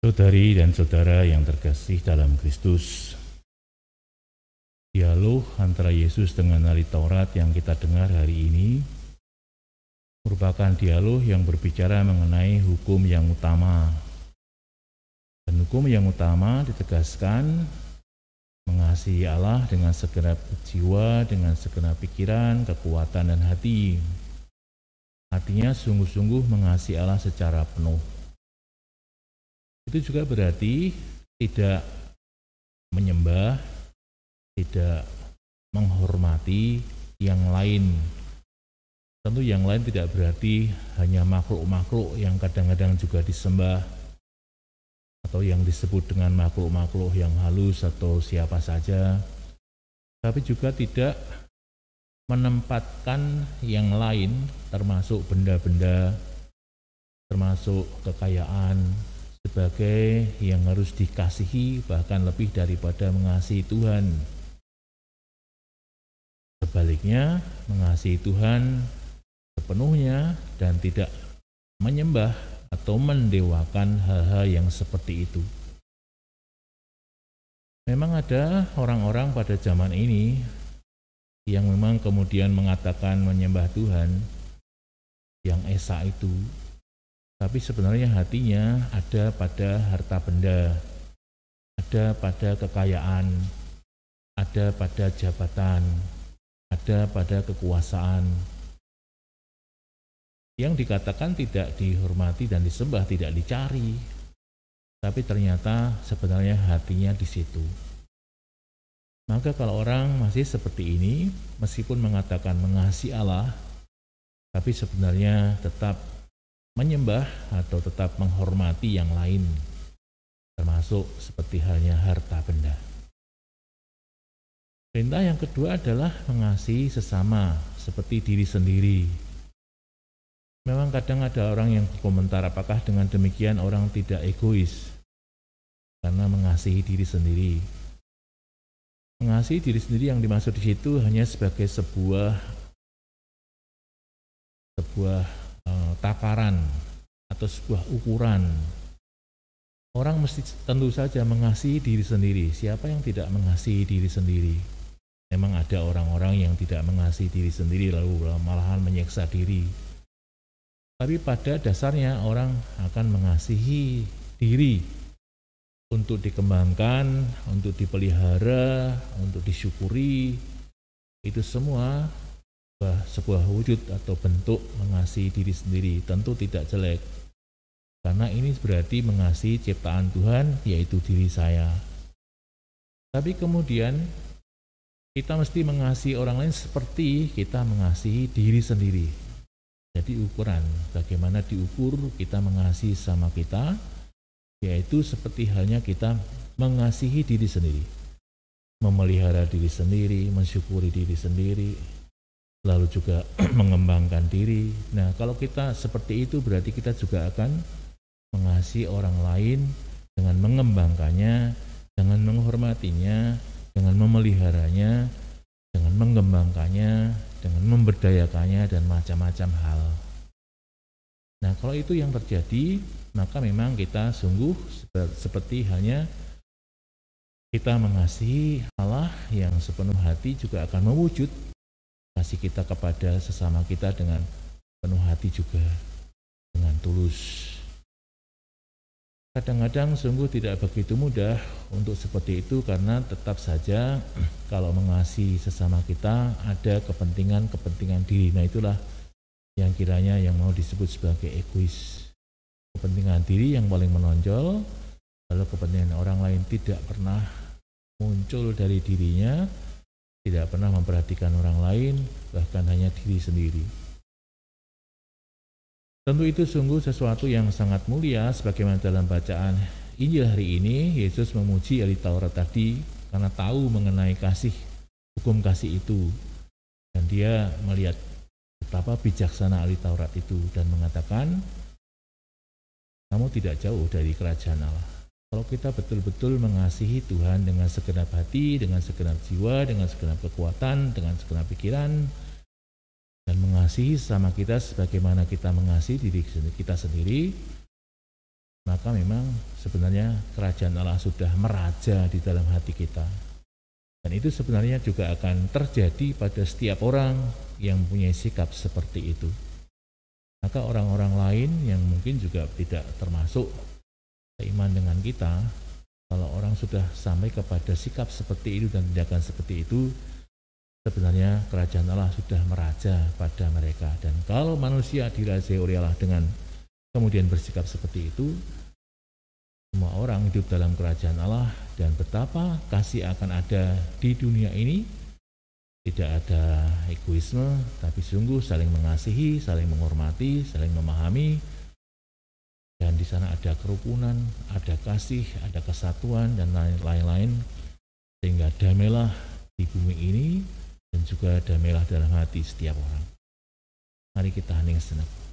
Saudari dan saudara yang terkasih dalam Kristus, dialog antara Yesus dengan ahli Taurat yang kita dengar hari ini merupakan dialog yang berbicara mengenai hukum yang utama. Dan hukum yang utama ditegaskan mengasihi Allah dengan segenap jiwa, dengan segenap pikiran, kekuatan, dan hati. Artinya sungguh-sungguh mengasihi Allah secara penuh. Itu juga berarti tidak menyembah, tidak menghormati yang lain. Tentu yang lain tidak berarti hanya makhluk-makhluk yang kadang-kadang juga disembah, atau yang disebut dengan makhluk-makhluk yang halus atau siapa saja, tapi juga tidak menempatkan yang lain, termasuk benda-benda, termasuk kekayaan, sebagai yang harus dikasihi, bahkan lebih daripada mengasihi Tuhan. Sebaliknya, mengasihi Tuhan sepenuhnya dan tidak menyembah atau mendewakan hal-hal yang seperti itu. Memang ada orang-orang pada zaman ini yang memang kemudian mengatakan menyembah Tuhan, yang esa itu, tapi sebenarnya hatinya ada pada harta benda, ada pada kekayaan, ada pada jabatan, ada pada kekuasaan, yang dikatakan tidak dihormati dan disembah, tidak dicari, tapi ternyata sebenarnya hatinya di situ. Maka kalau orang masih seperti ini, meskipun mengatakan mengasihi Allah, tapi sebenarnya tetap menyembah atau tetap menghormati yang lain, termasuk seperti halnya harta benda. Perintah yang kedua adalah mengasihi sesama seperti diri sendiri. Memang kadang ada orang yang berkomentar, apakah dengan demikian orang tidak egois karena mengasihi diri sendiri. Mengasihi diri sendiri yang dimaksud di situ hanya sebagai sebuah takaran atau sebuah ukuran. Orang mesti tentu saja mengasihi diri sendiri. Siapa yang tidak mengasihi diri sendiri? Memang ada orang-orang yang tidak mengasihi diri sendiri lalu malahan menyiksa diri. Tapi pada dasarnya orang akan mengasihi diri untuk dikembangkan, untuk dipelihara, untuk disyukuri. Itu semua sebuah wujud atau bentuk mengasihi diri sendiri. Tentu tidak jelek, karena ini berarti mengasihi ciptaan Tuhan, yaitu diri saya. Tapi kemudian kita mesti mengasihi orang lain seperti kita mengasihi diri sendiri. Jadi ukuran, bagaimana diukur kita mengasihi sama kita, yaitu seperti halnya kita mengasihi diri sendiri, memelihara diri sendiri, mensyukuri diri sendiri, lalu juga mengembangkan diri. Nah, kalau kita seperti itu berarti kita juga akan mengasihi orang lain dengan mengembangkannya, dengan menghormatinya, dengan memeliharanya, dengan mengembangkannya, dengan memberdayakannya, dan macam-macam hal. Nah, kalau itu yang terjadi, maka memang kita sungguh seperti halnya kita mengasihi Allah yang sepenuh hati juga akan mewujud kasih kita kepada sesama kita dengan penuh hati juga, dengan tulus. Kadang-kadang sungguh tidak begitu mudah untuk seperti itu, karena tetap saja kalau mengasihi sesama kita ada kepentingan diri. Nah, itulah yang kiranya yang mau disebut sebagai egois. Kepentingan diri yang paling menonjol, lalu kepentingan orang lain tidak pernah muncul dari dirinya, tidak pernah memperhatikan orang lain, bahkan hanya diri sendiri. Tentu itu sungguh sesuatu yang sangat mulia, sebagaimana dalam bacaan Injil hari ini, Yesus memuji ahli Taurat tadi karena tahu mengenai kasih, hukum kasih itu. Dan dia melihat betapa bijaksana ahli Taurat itu dan mengatakan, kamu tidak jauh dari kerajaan Allah. Kalau kita betul-betul mengasihi Tuhan dengan segenap hati, dengan segenap jiwa, dengan segenap kekuatan, dengan segenap pikiran, dan mengasihi sama kita sebagaimana kita mengasihi diri kita sendiri, maka memang sebenarnya kerajaan Allah sudah meraja di dalam hati kita. Dan itu sebenarnya juga akan terjadi pada setiap orang yang mempunyai sikap seperti itu. Maka orang-orang lain yang mungkin juga tidak termasuk seiman dengan kita, kalau orang sudah sampai kepada sikap seperti itu dan tindakan seperti itu, sebenarnya kerajaan Allah sudah meraja pada mereka. Dan kalau manusia dirajai oleh Allah dengan kemudian bersikap seperti itu, semua orang hidup dalam kerajaan Allah, dan betapa kasih akan ada di dunia ini. Tidak ada egoisme, tapi sungguh saling mengasihi, saling menghormati, saling memahami. Dan di sana ada kerukunan, ada kasih, ada kesatuan, dan lain-lain. Sehingga damailah di bumi ini, dan juga damailah dalam hati setiap orang. Mari kita hening sejenak.